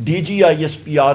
DGISPR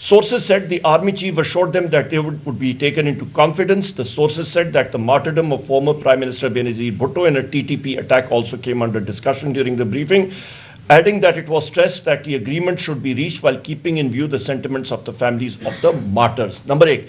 sources said the army chief assured them that they would be taken into confidence. The sources said that the martyrdom of former Prime Minister Benazir Bhutto in a TTP attack also came under discussion during the briefing, adding that it was stressed that the agreement should be reached while keeping in view the sentiments of the families of the martyrs. Number 1,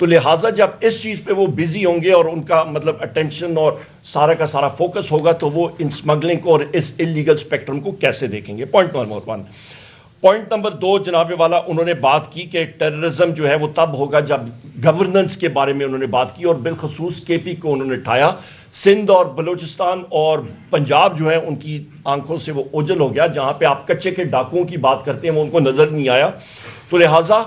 تو لہٰذا جب اس چیز پہ وہ busy ہوں گے اور ان کا مطلب اٹینشن اور سارا کا سارا فوکس ہوگا تو وہ ان سمگلنگ کو اور اس انلیگل اسپیکٹرم کو کیسے دیکھیں گے. Point number 1. پوائنٹ نمبر 2 جناب والا انہوں نے بات کی کہ ٹیررزم جو ہے وہ تب ہوگا جب گورننس کے بارے میں انہوں نے بات کی اور بالخصوص کے پی کو انہوں نے اٹھایا. سندھ اور بلوچستان اور پنجاب جو ہے ان کی آنکھوں سے وہ اوجل ہو گیا. جہاں پہ آپ کچے کے ڈاکوؤں کی بات کرتے ہیں وہ ان کو نظر نہیں آیا. تو لہٰذا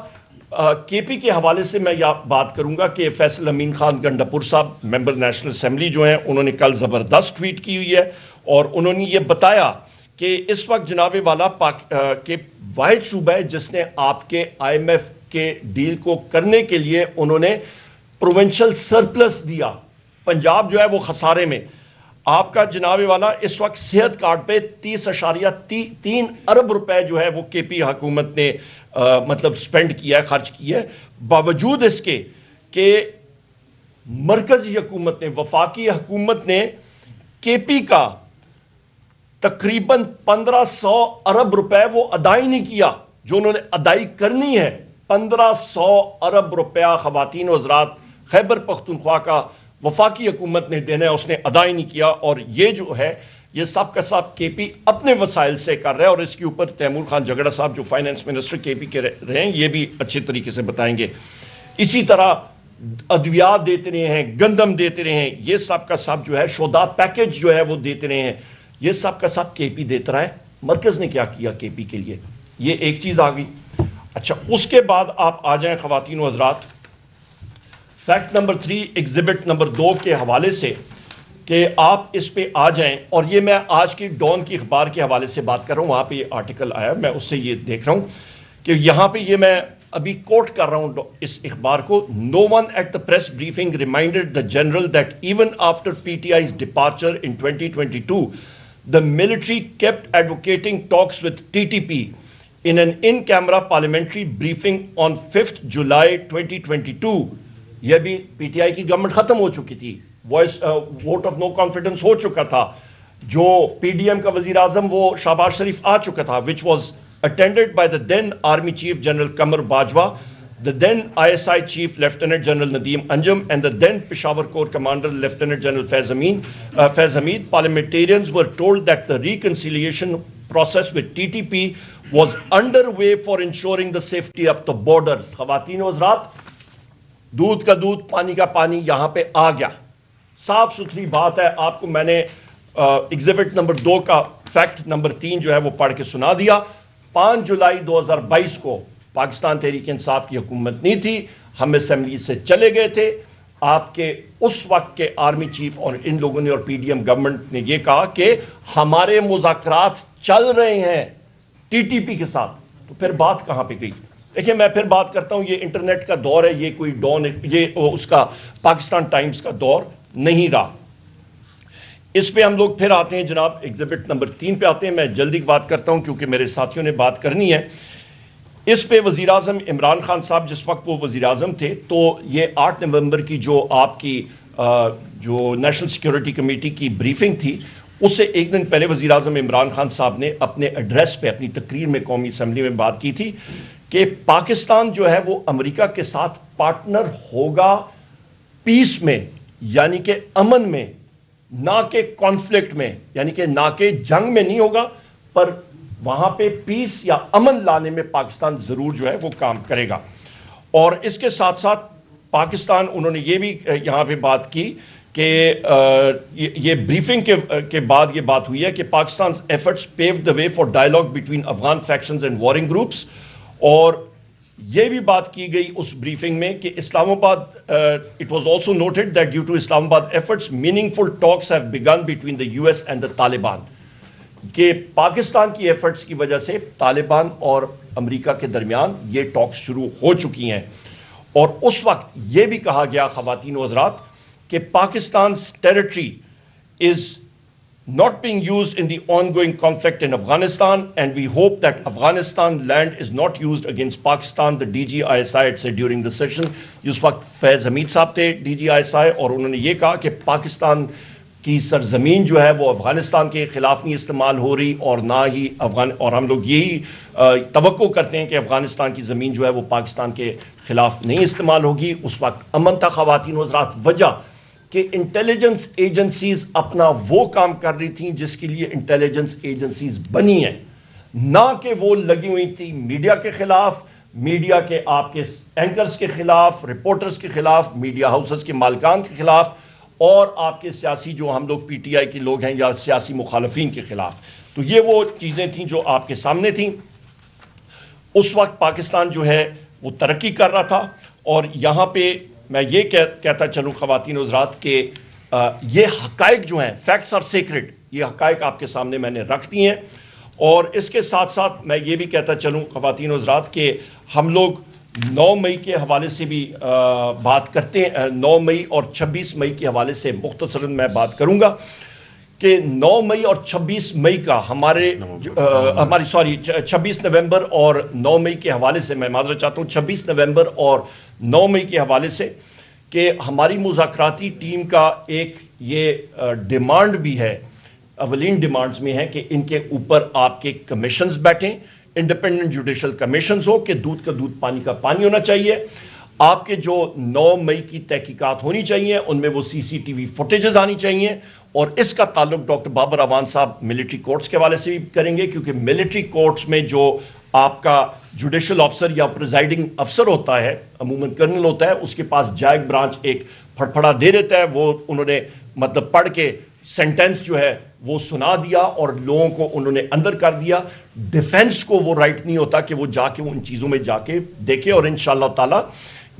کے پی کے حوالے سے میں بات کروں گا کہ فیصل امین خان گنڈاپور صاحب ممبر نیشنل اسمبلی جو ہیں انہوں نے کل زبردست ٹویٹ کی ہوئی ہے اور انہوں نے یہ بتایا کہ اس وقت جناب والا کے واحد صوبہ ہے جس نے آپ کے آئی ایم ایف کے ڈیل کو کرنے کے لیے انہوں نے پروونشل سرپلس دیا. پنجاب جو ہے وہ خسارے میں. آپ کا جناب والا اس وقت صحت کارڈ پہ 30.3 ارب روپے جو ہے وہ کے پی حکومت نے مطلب سپینڈ کیا ہے, خرچ کیا ہے, باوجود اس کے کہ مرکزی حکومت نے, وفاقی حکومت نے کے پی کا تقریباً 1500 ارب روپے وہ ادائی نہیں کیا جو انہوں نے ادائی کرنی ہے. 1500 ارب روپیہ خواتین و حضرات خیبر پختونخوا کا وفاقی حکومت نے دینا ہے, اس نے ادائی نہیں کیا. اور یہ جو ہے یہ سب کا سب کے پی اپنے وسائل سے کر رہا ہے اور اس کے اوپر تیمور خان جھگڑا صاحب جو فائنانس منسٹر کے پی کے رہے ہیں یہ بھی اچھے طریقے سے بتائیں گے. اسی طرح ادویات دیتے رہے ہیں, گندم دیتے رہے ہیں, یہ سب کا سب جو ہے شودا پیکج جو ہے وہ دیتے رہے ہیں, یہ سب کا سب کے پی دیتا رہا ہے. مرکز نے کیا کیا کے پی کے لیے, یہ ایک چیز آ گئی. اچھا, اس کے بعد آپ آ جائیں خواتین و حضرات فیکٹ نمبر 3 ایگزیبٹ نمبر 2 کے حوالے سے کہ آپ اس پہ آ جائیں. اور یہ میں آج کی ڈان کی اخبار کے حوالے سے بات کر رہا ہوں, وہاں پہ یہ آرٹیکل آیا, میں اس سے یہ دیکھ رہا ہوں کہ یہاں پہ یہ میں ابھی کوٹ کر رہا ہوں اس اخبار کو. No one at the press briefing reminded the general that even after P T I's departure in 2022 the military kept advocating talks with TTP in an in-camera parliamentary briefing on 5th July 2022. یہ بھی پی ٹی آئی کی government ختم ہو چکی تھی, vote of no confidence ہو چکا تھا, جو P D M کا وزیر اعظم وہ شہباز شریف آ چکا تھا, which was attended by the then Army Chief General Qamar Bajwa, the then ISI Chief Lieutenant General Nadeem Anjum and the then Peshawar Corps Commander Lieutenant General Faiz Hamid. Parliamentarians were told that the reconciliation process with TTP was underway for ensuring the safety of the borders. خواتین و حضرات, دودھ کا دودھ پانی کا پانی یہاں پہ آ گیا, صاف ستھری بات ہے. آپ کو میں نے ایگزیبٹ نمبر 2 کا فیکٹ نمبر 3 جو ہے وہ پڑھ کے سنا دیا. 5 جولائی 2022 کو پاکستان تحریک انصاف کی حکومت نہیں تھی, ہم اسمبلی سے چلے گئے تھے. آپ کے اس وقت کے آرمی چیف اور ان لوگوں نے اور پی ڈی ایم گورنمنٹ نے یہ کہا کہ ہمارے مذاکرات چل رہے ہیں ٹی ٹی پی کے ساتھ. تو پھر بات کہاں پہ گئی؟ دیکھیں میں پھر بات کرتا ہوں, یہ انٹرنیٹ کا دور ہے, یہ کوئی ڈون, یہ اس کا پاکستان ٹائمز کا دور نہیں رہا. اس پہ ہم لوگ پھر آتے ہیں جناب ایگزیبٹ نمبر 3 پہ آتے ہیں. میں جلدی بات کرتا ہوں کیونکہ میرے ساتھیوں نے بات کرنی ہے. اس پہ وزیر اعظم عمران خان صاحب جس وقت وہ وزیر اعظم تھے تو یہ 8 نومبر کی جو آپ کی جو نیشنل سیکیورٹی کمیٹی کی بریفنگ تھی اس سے ایک دن پہلے وزیر اعظم عمران خان صاحب نے اپنے ایڈریس پہ اپنی تقریر میں قومی اسمبلی میں بات کی تھی کہ پاکستان جو ہے وہ امریکہ کے ساتھ پارٹنر ہوگا پیس میں, یعنی کہ امن میں, نہ کہ کانفلکٹ میں, یعنی کہ نہ کہ جنگ میں نہیں ہوگا, پر وہاں پہ پیس یا امن لانے میں پاکستان ضرور جو ہے وہ کام کرے گا. اور اس کے ساتھ ساتھ پاکستان, انہوں نے یہ بھی یہاں پہ بات کی کہ یہ بریفنگ کے بعد یہ بات ہوئی ہے کہ Pakistan efforts pave the way for dialogue between Afghan factions and warring groups. اور یہ بھی بات کی گئی اس بریفنگ میں کہ Islamabad, it was also noted that due to Islamabad efforts meaningful talks have begun between the U S and the Taliban, کہ پاکستان کی ایفرٹس کی وجہ سے طالبان اور امریکہ کے درمیان یہ ٹاکس شروع ہو چکی ہیں. اور اس وقت یہ بھی کہا گیا خواتین و حضرات کہ پاکستان's territory is not being used in the ongoing conflict in Afghanistan and we hope that Afghanistan land is not used against Pakistan, the DGISI had said during the session. اس وقت فیض حمید صاحب تھے DGISI اور انہوں نے یہ کہا کہ پاکستان کی سرزمین جو ہے وہ افغانستان کے خلاف نہیں استعمال ہو رہی اور نہ ہی اور ہم لوگ یہی توقع کرتے ہیں کہ افغانستان کی زمین جو ہے وہ پاکستان کے خلاف نہیں استعمال ہوگی. اس وقت امن تھا خواتین و حضرات. وجہ کہ انٹیلیجنس ایجنسیز اپنا وہ کام کر رہی تھیں جس کے لیے انٹیلیجنس ایجنسیز بنی ہیں, نہ کہ وہ لگی ہوئی تھی میڈیا کے خلاف, میڈیا کے آپ کے اینکرز کے خلاف, رپورٹرز کے خلاف, میڈیا ہاؤسز کے مالکان کے خلاف, اور آپ کے سیاسی جو ہم لوگ پی ٹی آئی کے لوگ ہیں یا سیاسی مخالفین کے خلاف. تو یہ وہ چیزیں تھیں جو آپ کے سامنے تھیں. اس وقت پاکستان جو ہے وہ ترقی کر رہا تھا, اور یہاں پہ میں یہ کہتا چلوں خواتین و حضرات کہ یہ حقائق جو ہیں, فیکٹس آر سیکرڈ, یہ حقائق آپ کے سامنے میں نے رکھ دی ہیں. اور اس کے ساتھ ساتھ میں یہ بھی کہتا چلوں خواتین و حضرات کہ ہم لوگ 9 مئی کے حوالے سے بھی بات کرتے ہیں. 9 مئی اور 26 مئی کے حوالے سے مختصراً میں بات کروں گا کہ 9 مئی اور 26 مئی کا ہماری 26 نومبر اور 9 مئی کے حوالے سے میں معذرت چاہتا ہوں, 26 نومبر اور 9 مئی کے حوالے سے کہ ہماری مذاکراتی ٹیم کا ایک یہ ڈیمانڈ بھی ہے, اولین ڈیمانڈز میں ہے کہ ان کے اوپر آپ کے کمیشنز بیٹھیں, انڈیپینڈنٹ جوڈیشل کمیشنز ہو کہ دودھ کا دودھ پانی کا پانی ہونا چاہیے. آپ کے جو 9 مئی کی تحقیقات ہونی چاہیے ان میں وہ سی سی ٹی وی فوٹیجز آنی چاہیے, اور اس کا تعلق ڈاکٹر بابر اعوان صاحب ملٹری کورٹس کے حوالے سے بھی کریں گے, کیونکہ ملٹری کورٹس میں جو آپ کا جوڈیشل آفسر یا پریزائڈنگ افسر ہوتا ہے, عموماً کرنل ہوتا ہے, اس کے پاس جائگ برانچ ایک پھڑپھڑا دے دیتا ہے, وہ انہوں نے مطلب پڑھ کے سینٹنس جو ہے وہ سنا دیا اور لوگوں کو انہوں نے اندر کر دیا. ڈیفنس کو وہ رائٹ نہیں ہوتا کہ وہ جا کے ان چیزوں میں جا کے دیکھے, اور انشاءاللہ تعالی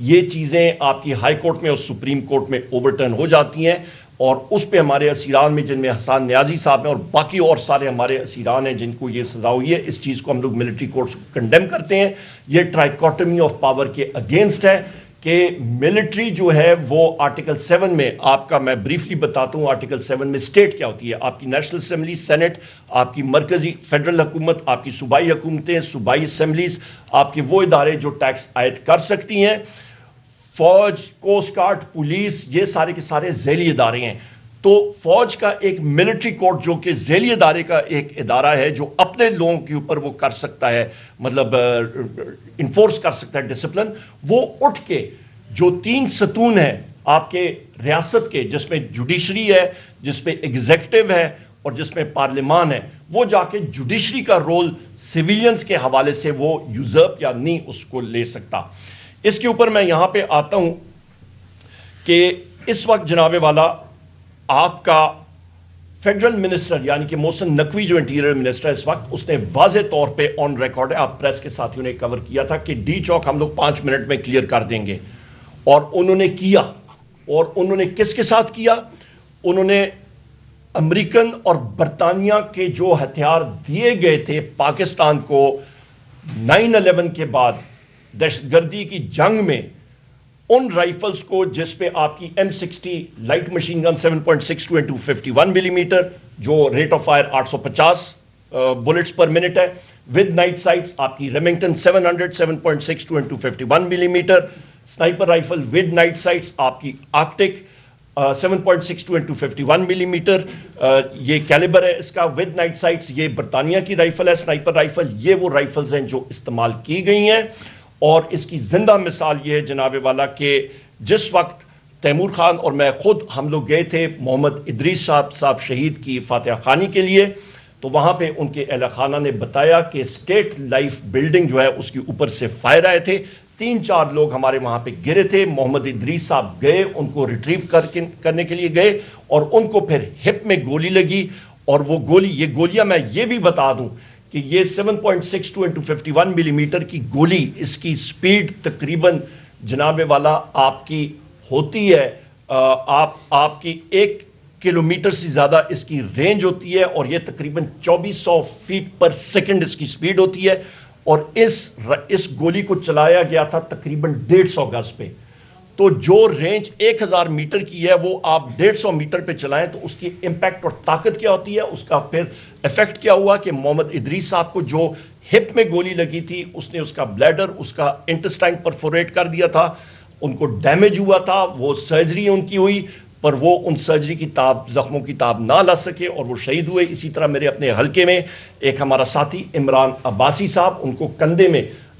یہ چیزیں آپ کی ہائی کورٹ میں اور سپریم کورٹ میں اوورٹرن ہو جاتی ہیں, اور اس پہ ہمارے اسیران میں جن میں حسان نیازی صاحب ہیں اور باقی اور سارے ہمارے اسیران ہیں جن کو یہ سزا ہوئی ہے, اس چیز کو ہم لوگ ملٹری کورٹس کو کنڈیم کرتے ہیں. یہ ٹرائیکاٹمی آف پاور کے اگینسٹ ہے کہ ملٹری جو ہے وہ آرٹیکل 7 میں آپ کا میں بریفلی بتاتا ہوں. آرٹیکل 7 میں اسٹیٹ کیا ہوتی ہے, آپ کی نیشنل اسمبلی, سینٹ, آپ کی مرکزی فیڈرل حکومت, آپ کی صوبائی حکومتیں, صوبائی اسمبلیز, آپ کے وہ ادارے جو ٹیکس عائد کر سکتی ہیں, فوج, کوسٹ گارڈ, پولیس, یہ سارے کے سارے ذیلی ادارے ہیں. تو فوج کا ایک ملٹری کورٹ جو کہ ذیلی ادارے کا ایک ادارہ ہے جو اپنے لوگوں کے اوپر وہ کر سکتا ہے, مطلب انفورس کر سکتا ہے ڈسپلن, وہ اٹھ کے جو 3 ستون ہیں آپ کے ریاست کے, جس میں جوڈیشری ہے, جس میں ایگزیکٹو ہے اور جس میں پارلیمان ہے, وہ جا کے جوڈیشری کا رول سویلینز کے حوالے سے وہ یوزرپ یا نہیں اس کو لے سکتا. اس کے اوپر میں یہاں پہ آتا ہوں کہ اس وقت جناب والا آپ کا فیڈرل منسٹر یعنی کہ محسن نقوی جو انٹیریئر منسٹر ہے اس وقت, اس نے واضح طور پہ آن ریکارڈ ہے, آپ پریس کے ساتھیوں نے کور کیا تھا کہ ڈی چوک ہم لوگ 5 منٹ میں کلیئر کر دیں گے, اور انہوں نے کیا. اور انہوں نے کس کے ساتھ کیا؟ انہوں نے امریکن اور برطانیہ کے جو ہتھیار دیے گئے تھے پاکستان کو 9/11 کے بعد دہشت گردی کی جنگ میں, ان رائفلز کو جس پہ آپ کی M60 light machine gun 7.62 into 51 millimetre جو rate of fire 850 bullets per minute ہے, ود نائٹ سائٹس آپ کی Remington 700 7.62 into 51 millimetre sniper rifle with night sights آپ کی آرکٹک 7.62 into 51 ملی میٹر, یہ کیلیبر ہے اس کا ود نائٹ سائٹس, یہ برطانیہ کی رائفل ہے سنائپر رائفل. یہ وہ رائفلز ہیں جو استعمال کی گئی ہیں, اور اس کی زندہ مثال یہ ہے جناب والا کہ جس وقت تیمور خان اور میں خود ہم لوگ گئے تھے محمد ادریس صاحب شہید کی فاتحہ خوانی کے لیے, تو وہاں پہ ان کے اہل خانہ نے بتایا کہ اسٹیٹ لائف بلڈنگ جو ہے اس کے اوپر سے فائر آئے تھے, 3-4 لوگ ہمارے وہاں پہ گرے تھے. محمد ادریس صاحب گئے, ان کو ریٹریو کرنے کے لیے گئے, اور ان کو پھر ہپ میں گولی لگی, اور وہ گولی, یہ گولیاں میں یہ بھی بتا دوں کہ یہ 7.62 into 51 ملی میٹر کی گولی, اس کی سپیڈ تقریباً جناب والا آپ کی ہوتی ہے آپ کی 1 کلومیٹر سے زیادہ اس کی رینج ہوتی ہے, اور یہ تقریباً 2400 فیٹ پر سیکنڈ اس کی سپیڈ ہوتی ہے, اور اس گولی کو چلایا گیا تھا تقریباً 150 گز پہ. تو جو رینج 1000 میٹر کی ہے وہ آپ 150 میٹر پہ چلائیں تو اس کی امپیکٹ اور طاقت کیا ہوتی ہے, اس کا پھر ایفیکٹ کیا ہوا کہ محمد ادریس صاحب کو جو ہپ میں گولی لگی تھی اس نے اس کا بلیڈر, اس کا انٹسٹائن پرفوریٹ کر دیا تھا, ان کو ڈیمیج ہوا تھا, وہ سرجری ان کی ہوئی, پر وہ ان سرجری کی زخموں کی تاب نہ لا سکے اور وہ شہید ہوئے. اسی طرح میرے اپنے حلقے میں ایک ہمارا ساتھی عمران عباسی صاحب, ان کو کندھے میں